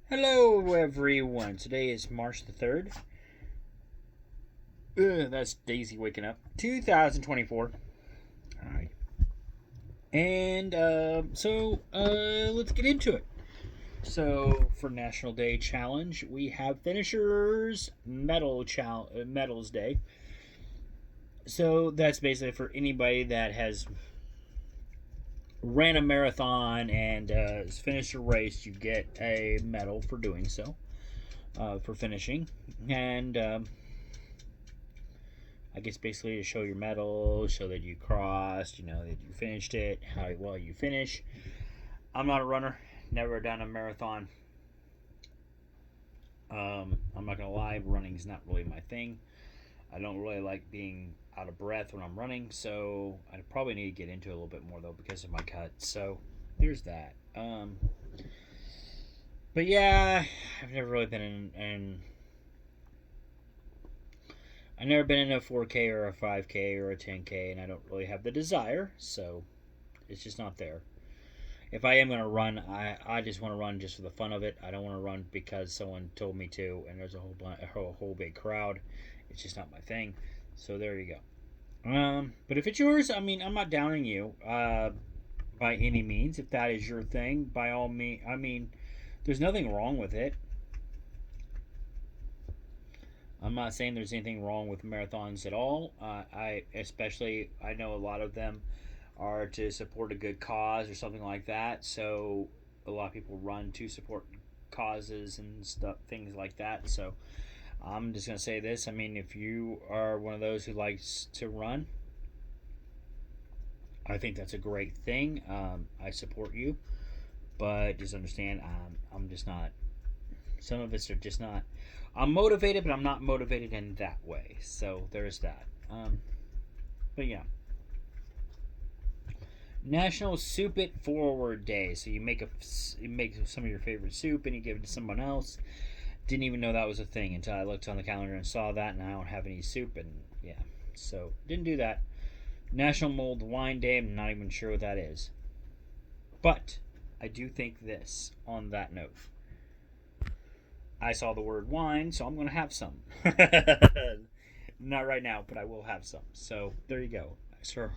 Hello, everyone. Today is March the 3rd. That's Daisy waking up. 2024. All right. And let's get into it. So, for National Day Challenge, we have Finishers Medals Day. So, that's basically for anybody that has ran a marathon and finished a race, you get a medal for doing so, for finishing. And I guess basically to show your medal, show that you crossed, that you finished it, how well you finish. I'm not a runner, never done a marathon. I'm not gonna lie, running is not really my thing. I don't really like being out of breath when I'm running, so I probably need to get into it a little bit more though because of my cut. So there's that. But yeah, I've never really been in I've never been in a 4K or a 5K or a 10K, and I don't really have the desire, so it's just not there. If I am going to run, I just want to run just for the fun of it. I don't want to run because someone told me to, and there's a whole big crowd. It's just not my thing. So there you go. But if it's yours, I mean, I'm not downing you by any means. If that is your thing, by all means, I mean, there's nothing wrong with it. I'm not saying there's anything wrong with marathons at all. I know a lot of them are to support a good cause or something like that. So a lot of people run to support causes and stuff, things like that. So I'm just gonna say this. I mean, if you are one of those who likes to run, I think that's a great thing. I support you, but just understand, I'm just not. Some of us are just not. I'm motivated, but I'm not motivated in that way. So there's that. But yeah, National Soup It Forward Day. So you make some of your favorite soup and you give it to someone else. Didn't even know that was a thing until I looked on the calendar and saw that, and I don't have any soup, and yeah, so didn't do that. National Mulled Wine Day. I'm not even sure what that is, but I do think this on that note. I saw the word wine, so I'm going to have some. Not right now, but I will have some. So there you go.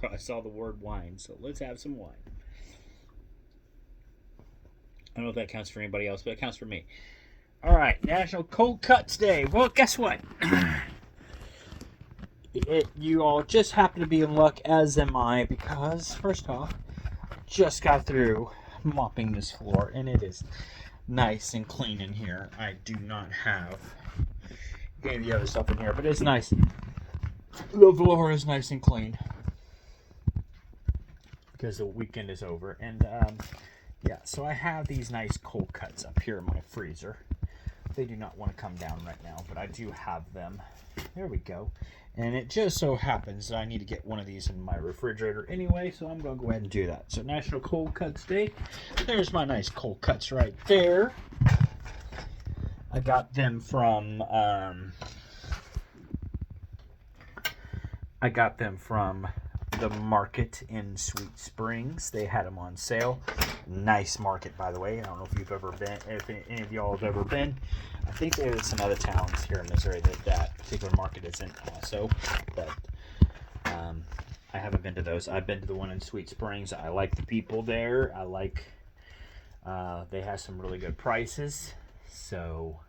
I saw the word wine, so let's have some wine. I don't know if that counts for anybody else, but it counts for me. All right, National Cold Cuts Day. Well, guess what? You all just happen to be in luck, as am I, because first off, just got through mopping this floor, and it is nice and clean in here. I do not have any of the other stuff in here, but it's nice. The floor is nice and clean because the weekend is over, and yeah, so I have these nice cold cuts up here in my freezer. They do not want to come down right now, but I do have them. There we go. And it just so happens that I need to get one of these in my refrigerator anyway, so I'm going to go ahead and do that. So National Cold Cuts Day. There's my nice cold cuts right there. I got them from the market in Sweet Springs. They had them on sale. Nice market, by the way. I don't know if you've ever been, if any of y'all have ever been. I think there's some other towns here in Missouri that particular market isn't also, but I haven't been to those. I've been to the one in Sweet Springs. I like the people there. I like they have some really good prices, so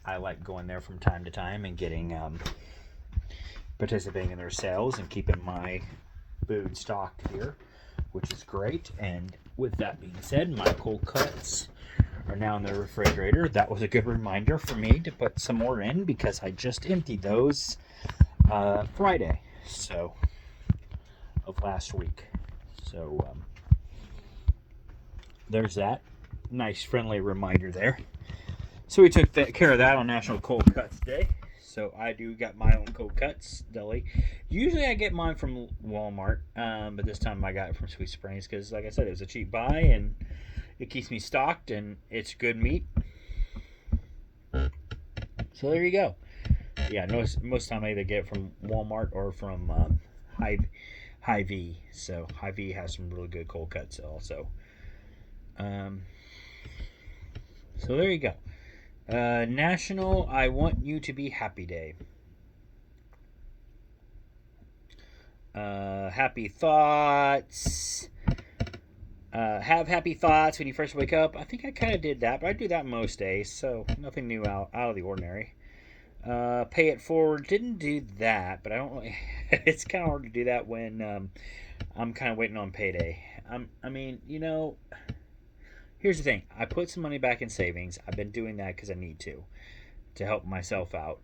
I like going there from time to time and getting participating in their sales and keeping my food stocked here, which is great. And with that being said, my cold cuts are now in the refrigerator. That was a good reminder for me to put some more in because I just emptied those Friday, so of last week. So there's that nice friendly reminder there. So we took care of that on National Cold Cuts Day. So I do got my own cold cuts deli. Usually I get mine from Walmart, but this time I got it from Sweet Springs because, like I said, it was a cheap buy and it keeps me stocked and it's good meat. So there you go. Yeah, most of the time I either get it from Walmart or from Hy-Vee. So Hy-Vee has some really good cold cuts also. So there you go. National I Want You to Be Happy Day. Happy thoughts. Have happy thoughts when you first wake up. I think I kind of did that, but I do that most days, so nothing new out of the ordinary. Pay it forward. Didn't do that, but I don't. It's kind of hard to do that when I'm kind of waiting on payday. I mean, here's the thing. I put some money back in savings. I've been doing that because I need to help myself out.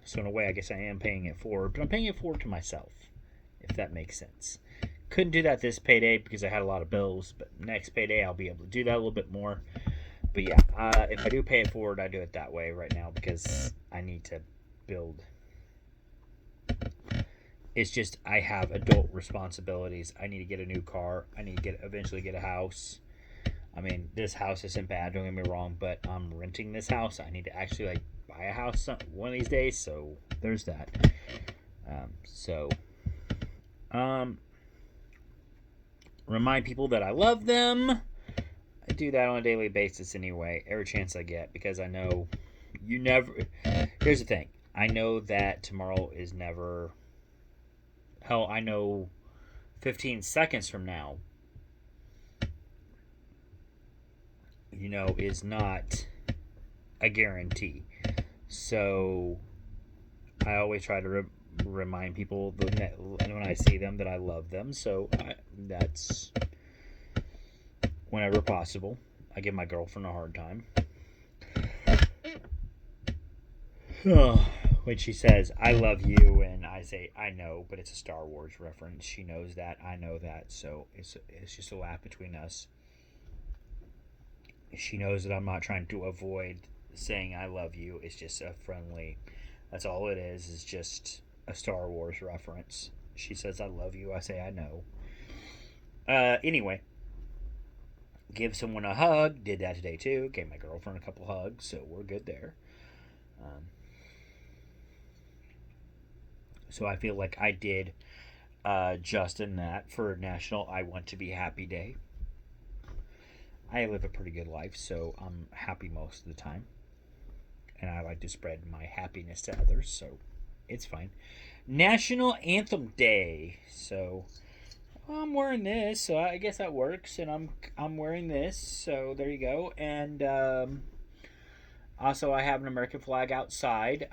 So in a way, I guess I am paying it forward, but I'm paying it forward to myself, if that makes sense. Couldn't do that this payday because I had a lot of bills, but next payday I'll be able to do that a little bit more. But yeah, if I do pay it forward, I do it that way right now because I need to build. It's just I have adult responsibilities. I need to get a new car. I need to eventually get a house. I mean, this house isn't bad. Don't get me wrong, but I'm renting this house. I need to actually buy a house one of these days. So there's that. Remind people that I love them. I do that on a daily basis anyway, every chance I get, because I know you never. Here's the thing. I know that tomorrow is never. Hell, I know 15 seconds from now, is not a guarantee. So I always try to remind people when I see them that I love them. So that's whenever possible. I give my girlfriend a hard time. When she says, I love you, and I say, I know, but it's a Star Wars reference. She knows that. I know that. So it's just a laugh between us. She knows that I'm not trying to avoid saying I love you. It's just a friendly. That's all it is. It's just a Star Wars reference. She says I love you. I say I know. Anyway, give someone a hug. Did that today too. Gave my girlfriend a couple hugs, so we're good there. So I feel like I did just in that for National I Want to Be Happy Day. I live a pretty good life, so I'm happy most of the time. And I like to spread my happiness to others, so it's fine. National Anthem Day. So I'm wearing this, so I guess that works. And I'm wearing this, so there you go. And also I have an American flag outside.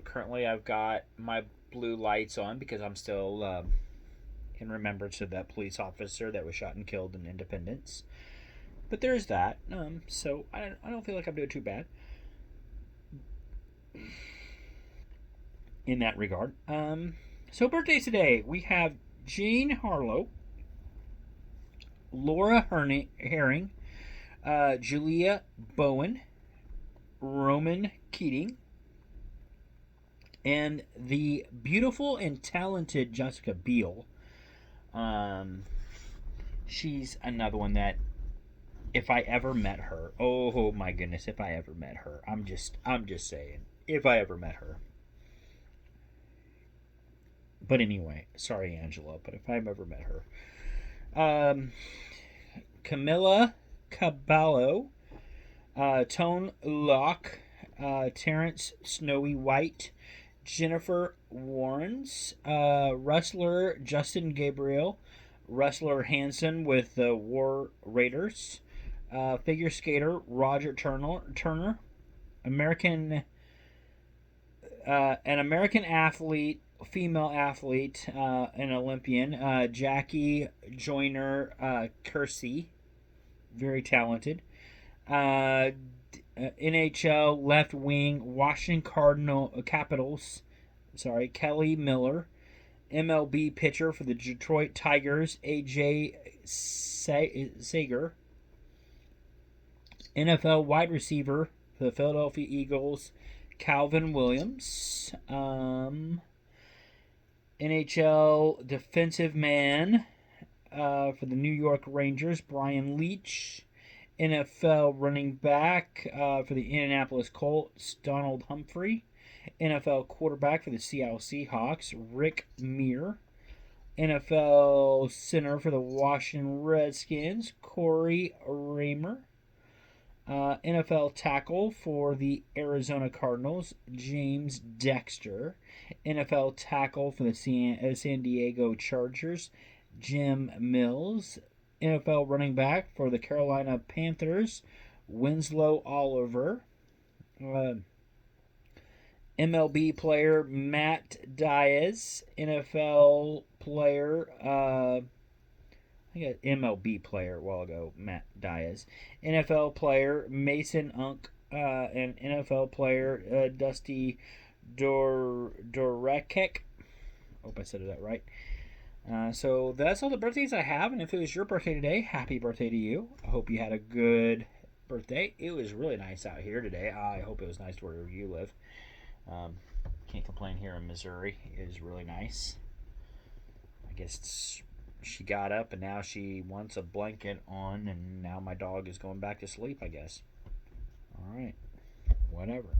Currently I've got my blue lights on because I'm still in remembrance of that police officer that was shot and killed in Independence. But there's that. So I don't feel like I'm doing too bad in that regard. So birthdays today. We have Jean Harlow, Laura Herring, Julia Bowen, Roman Keating, and the beautiful and talented Jessica Biel. She's another one that if I ever met her, oh my goodness, if I ever met her, I'm just saying, if I ever met her. But anyway, sorry Angela, but if I've ever met her, Camilla Cabello, Tone Locke, Terrence Snowy White, Jennifer Warrens, wrestler Justin Gabriel, wrestler Hanson with the War Raiders, figure skater Roger Turner, an American athlete, female athlete, an Olympian, Jackie Joyner Kersey, very talented. NHL left wing Washington Capitals, Kelly Miller. MLB pitcher for the Detroit Tigers, AJ Sager. NFL wide receiver for the Philadelphia Eagles, Calvin Williams. NHL defensive man for the New York Rangers, Brian Leach. NFL running back for the Indianapolis Colts, Donald Humphrey. NFL quarterback for the Seattle Seahawks, Rick Meir. NFL center for the Washington Redskins, Corey Raymer. NFL tackle for the Arizona Cardinals, James Dexter. NFL tackle for the San Diego Chargers, Jim Mills. NFL running back for the Carolina Panthers, Winslow Oliver. MLB player Matt Diaz. NFL player, I got MLB player a while ago, Matt Diaz. NFL player Mason Unk, and NFL player Dusty Dorekek. Hope I said that right. So that's all the birthdays I have, and if it was your birthday today, happy birthday to you. I hope you had a good birthday. It was really nice out here today. I hope it was nice wherever you live. Can't complain here in Missouri. It was really nice. I guess she got up and now she wants a blanket on, and now my dog is going back to sleep, I guess. All right. Whatever.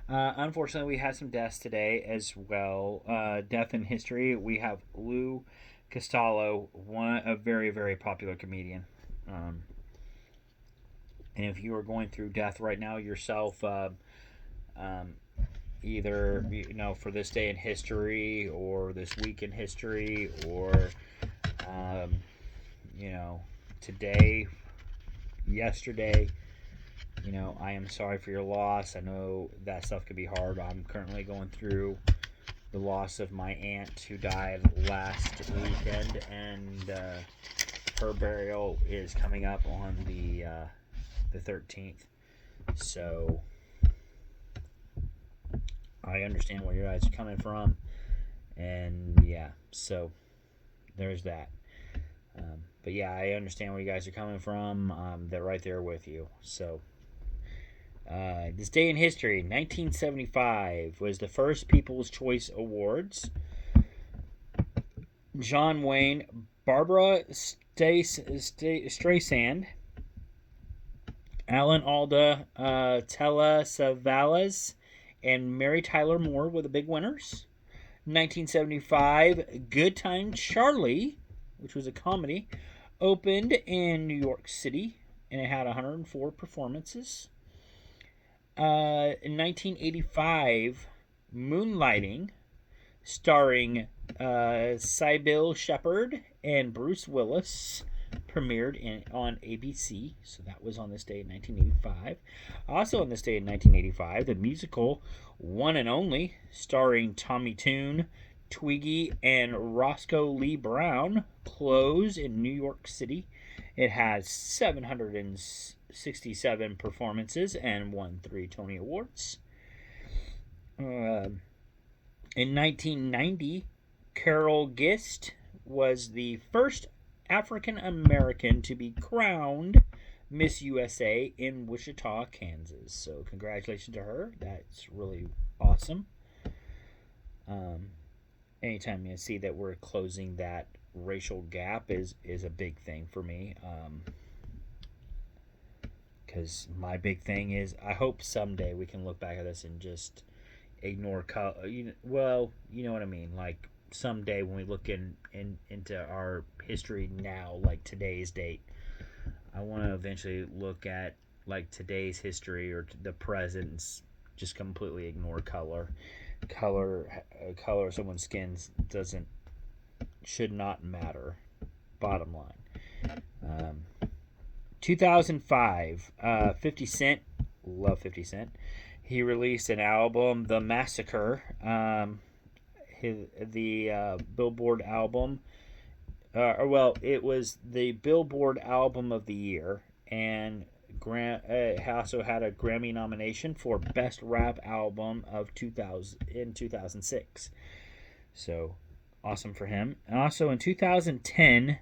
Unfortunately, we had some deaths today as well. Death in history. We have Lou Costello, a very, very popular comedian. And if you are going through death right now yourself, either for this day in history or this week in history or today, yesterday, I am sorry for your loss. I know that stuff could be hard. I'm currently going through the loss of my aunt who died last weekend, and her burial is coming up on the 13th. So I understand where you guys are coming from, and yeah, so there's that. But yeah, I understand where you guys are coming from. They're right there with you. So this day in history, 1975 was the first People's Choice Awards. John Wayne, Barbara Streisand, Alan Alda, Tella Savalas, and Mary Tyler Moore were the big winners. 1975, Good Time Charlie, which was a comedy, opened in New York City, and it had 104 performances. In 1985, Moonlighting, starring Sybil Shepherd and Bruce Willis, premiered on ABC. So that was on this day in 1985. Also on this day in 1985, the musical One and Only, starring Tommy Tune, Twiggy, and Roscoe Lee Brown, closed in New York City. It has 767 performances and won 3 Tony Awards. In 1990, Carol Gist was the first African American to be crowned Miss USA in Wichita, Kansas. So congratulations to her. That's really awesome. Anytime you see that we're closing that racial gap is a big thing for me. Because my big thing is, I hope someday we can look back at this and just ignore color. Well, you know what I mean. Like someday when we look into our history now, like today's date, I want to eventually look at like today's history or the present, just completely ignore color. Color of someone's skin should not matter. Bottom line. 2005, 50 Cent, love 50 Cent. He released an album, The Massacre. The Billboard album. It was the Billboard album of the year, and it also had a Grammy nomination for Best Rap Album of 2006. So awesome for him. And also in 2010,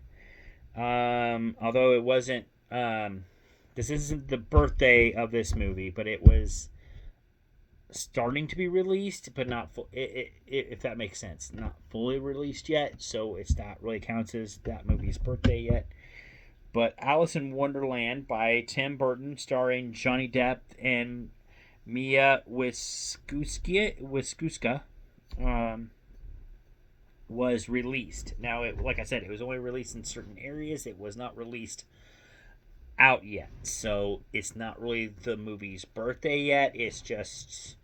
although it wasn't, this isn't the birthday of this movie, but it was starting to be released, but not if that makes sense, not fully released yet, so it's not really counts as that movie's birthday yet. But Alice in Wonderland by Tim Burton, starring Johnny Depp and Mia Wasikowska, was released. Now, like I said, it was only released in certain areas. It was not released out yet. So it's not really the movie's birthday yet. It's just,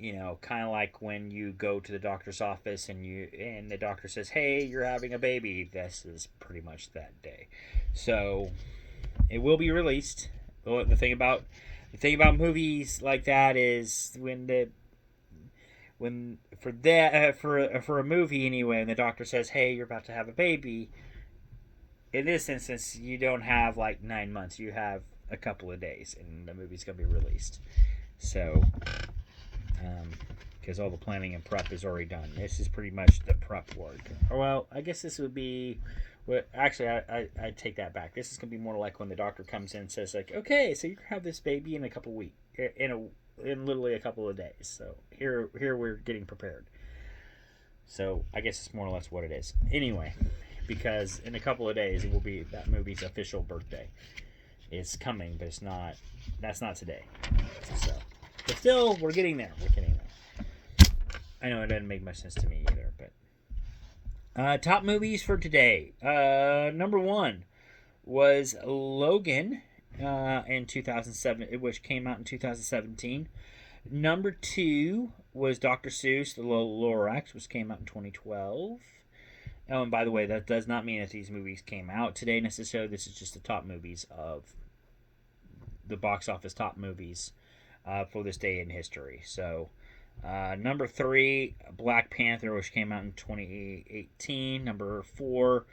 kind of like when you go to the doctor's office and the doctor says, "Hey, you're having a baby." This is pretty much that day. So it will be released. The thing about movies like that is when for a movie anyway, and the doctor says, "Hey, you're about to have a baby." In this instance, you don't have like 9 months. You have a couple of days, and the movie's gonna be released. So, because all the planning and prep is already done. This is pretty much the prep work. Well, I guess this would be. Well, actually, I take that back. This is gonna be more like when the doctor comes in and says, like, "Okay, so you can have this baby in a couple weeks, in literally a couple of days." So here we're getting prepared. So I guess it's more or less what it is. Anyway, because in a couple of days it will be that movie's official birthday. It's coming, but it's not. That's not today. So, but still, we're getting there. We're getting there. I know it doesn't make much sense to me either, but top movies for today. Number one was Logan in 2007, which came out in 2017. Number two was Dr. Seuss, The Lorax, which came out in 2012. Oh, and by the way, that does not mean that these movies came out today necessarily. This is just the top movies of the box office top movies for this day in history. So, number three, Black Panther, which came out in 2018. Number four,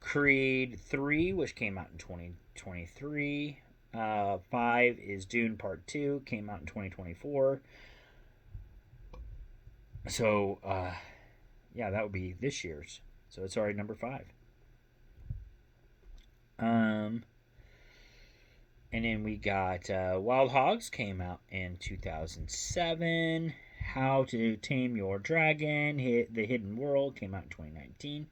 Creed 3, which came out in 2023. Five is Dune Part 2, came out in 2024. So, yeah, that would be this year's. So it's already number five. And then we got Wild Hogs, came out in 2007. How to Tame Your Dragon, The Hidden World, came out in 2019.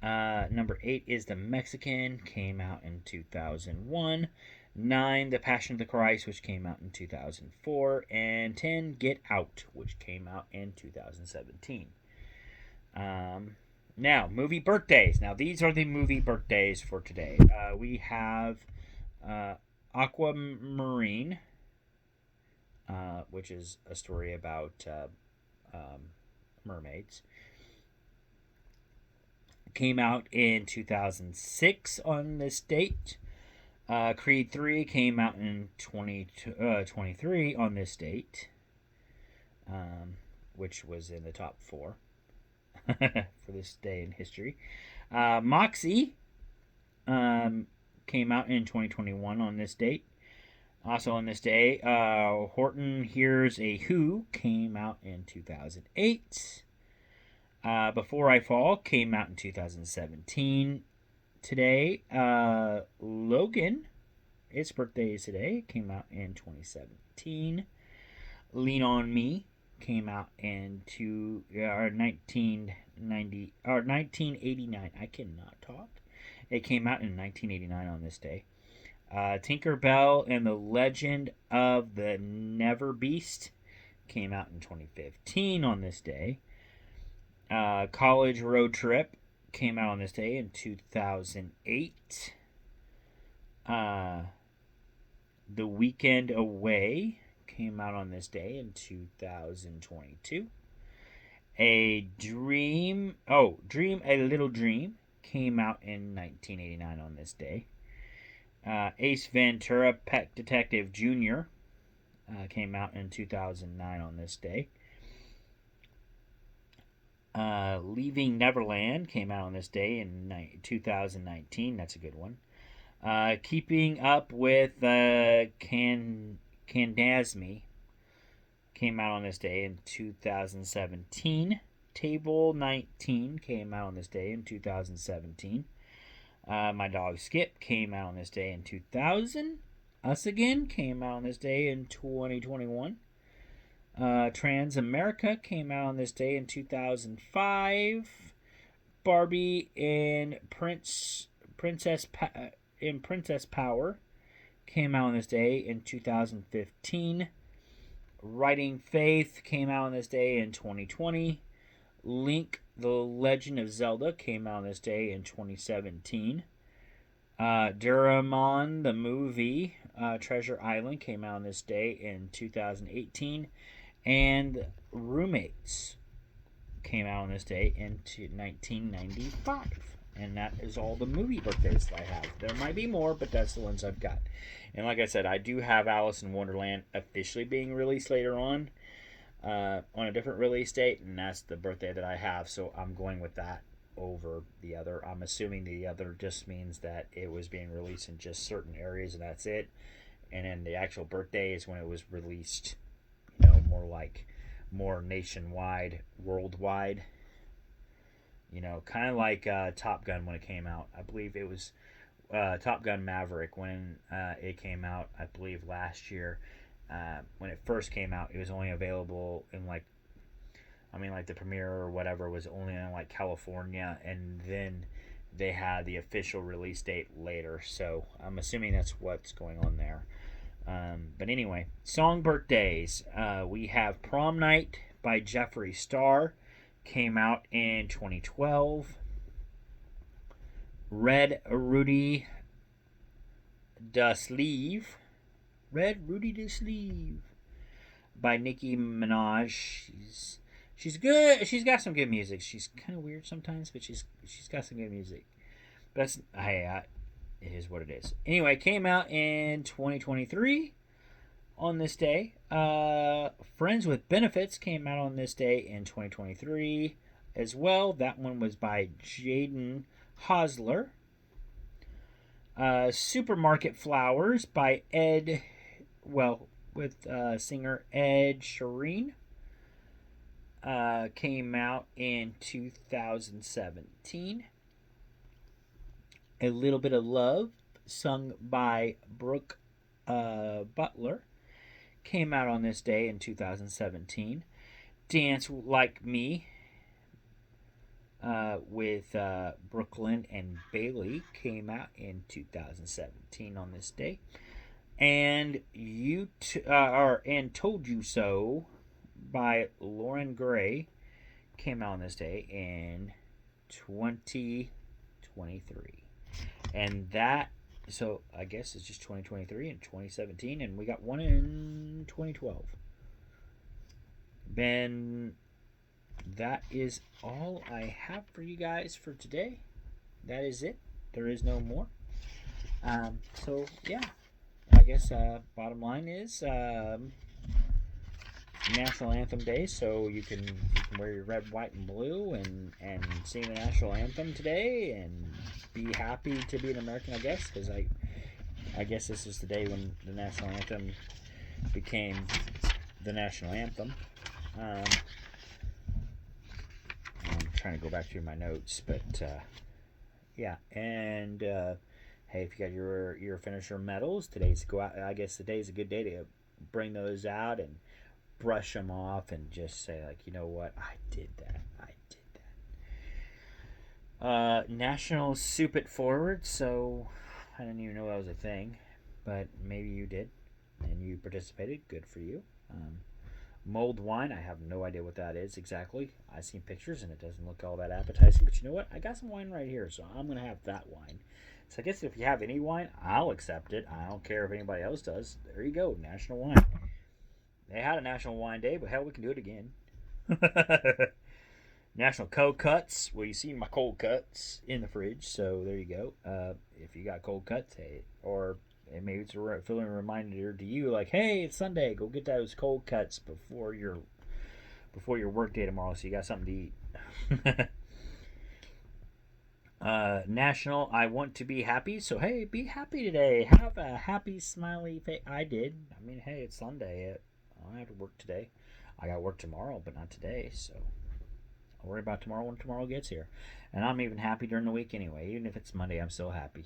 Number 8 is The Mexican, came out in 2001. 9, The Passion of the Christ, which came out in 2004. And 10, Get Out, which came out in 2017. Now, movie birthdays. Now, these are the movie birthdays for today. We have Aquamarine, which is a story about mermaids. Came out in 2006 on this date. Creed 3 came out in 2023 on this date, which was in the top 4 for this day in history. Moxie came out in 2021 on this date. Also on this day, Horton Hears a Who came out in 2008. Before I Fall came out in 2017. Today, Logan, its birthday is today, came out in 2017. Lean on Me came out in 1989. I cannot talk. It came out in 1989 on this day. Tinker Bell and the Legend of the Never Beast came out in 2015 on this day. College Road Trip came out on this day in 2008. The Weekend Away came out on this day in 2022. Dream a Little Dream came out in 1989 on this day. Ace Ventura Pet Detective Jr. Came out in 2009 on this day. Leaving Neverland came out on this day in 2019. That's a good one. Keeping Up with Candansme came out on this day in 2017. Table 19 came out on this day in 2017. My Dog Skip came out on this day in 2000. Us Again came out on this day in 2021. Trans America came out on this day in 2005. Barbie and Princess Power came out on this day in 2015. Writing Faith came out on this day in 2020. Link, The Legend of Zelda came out on this day in 2017. Doraemon, the movie, Treasure Island, came out on this day in 2018. And Roommates came out on this day in 1995. And that is all the movie birthdays that I have. There might be more, but that's the ones I've got. And like I said, I do have Alice in Wonderland officially being released later on a different release date, and that's the birthday that I have. So I'm going with that over the other. I'm assuming the other just means that it was being released in just certain areas, and that's it. And then the actual birthday is when it was released, more nationwide, worldwide. Kind of like Top Gun when it came out. I believe it was Top Gun Maverick when it came out. I believe last year, when it first came out, it was only available in the premiere or whatever was only in California, and then they had the official release date later. So I'm assuming that's what's going on there. But anyway, song birthdays. We have Prom Night by Jeffree Star. Came out in 2012. Red Rudy Da Sleeve. Red Rudy Da Sleeve by Nicki Minaj. She's good. She's got some good music. She's kind of weird sometimes, but she's got some good music. But it is what it is. Anyway, came out in 2023 on this day. Friends with Benefits came out on this day in 2023 as well. That one was by Jaden Hosler. Supermarket Flowers by with singer Ed Sheeran. Came out in 2017. A Little Bit of Love, sung by Brooke Butler, came out on this day in 2017. Dance Like Me with Brooklyn and Bailey came out in 2017 on this day. And and Told You So by Lauren Gray came out on this day in 2023. And so I guess it's just 2023 and 2017, and we got one in 2012. Ben, that is all I have for you guys for today. That is it. There is no more. So yeah, I guess bottom line is National Anthem Day, so you can wear your red, white, and blue and sing the National Anthem today and be happy to be an American, I guess, because I guess this is the day when the National Anthem became the National Anthem. I'm trying to go back through my notes, but yeah, and hey, if you got your finisher medals, today's I guess today's a good day to bring those out and brush them off and just say, like, you know what, I did that. National Soup It Forward, so I didn't even know that was a thing, but maybe you did and you participated. Good for you. Mulled wine, I have no idea what that is exactly. I've seen pictures and it doesn't look all that appetizing, but you know what, I got some wine right here, so I'm gonna have that wine. So I guess if you have any wine, I'll accept it. I don't care if anybody else does. There you go, national wine. They had a National Wine Day, but hell, we can do it again. National Cold Cuts. Well, you see my cold cuts in the fridge, so there you go. If you got cold cuts, hey, or maybe it's a feeling reminder to you, like, hey, it's Sunday. Go get those cold cuts before your work day tomorrow, so you got something to eat. National I Want to Be Happy. So hey, be happy today. Have a happy, smiley face. I did. I mean, hey, it's Sunday. I don't have to work today. I got work tomorrow, but not today, so I'll worry about tomorrow when tomorrow gets here. And I'm even happy during the week anyway. Even if it's Monday, I'm still happy.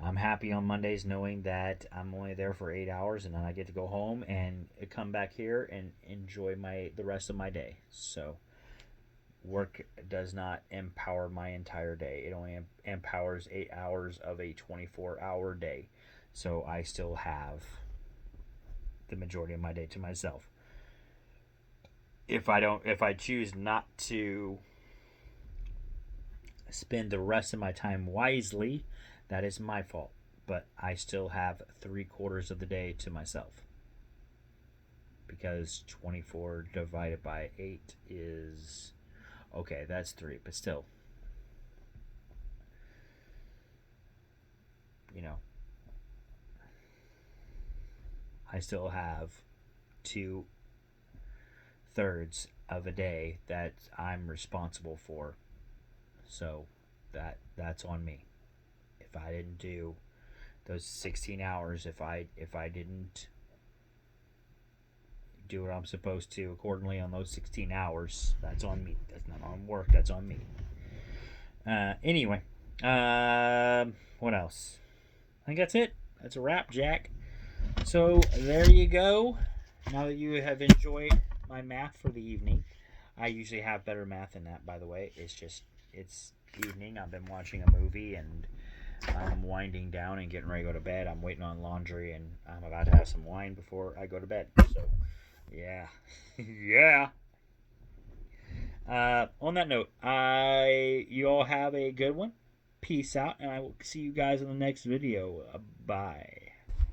I'm happy on Mondays knowing that I'm only there for 8 hours and then I get to go home and come back here and enjoy the rest of my day. So work does not empower my entire day. It only empowers 8 hours of a 24-hour day. So I still have the majority of my day to myself. If I choose not to spend the rest of my time wisely, that is my fault. But I still have 3/4 of the day to myself. Because 24 divided by 8 is. Okay, that's 3, but still. You know, I still have 2/3 of a day that I'm responsible for. So that's on me. If I didn't do those 16 hours, if I didn't do what I'm supposed to accordingly on those 16 hours, that's on me. That's not on work. That's on me. Anyway, what else? I think that's it. That's a wrap, Jack. So there you go. Now that you have enjoyed my math for the evening, I usually have better math than that, by the way. It's evening. I've been watching a movie and I'm winding down and getting ready to go to bed. I'm waiting on laundry and I'm about to have some wine before I go to bed. So, yeah. Yeah. On that note, you all have a good one. Peace out, and I will see you guys in the next video. Bye.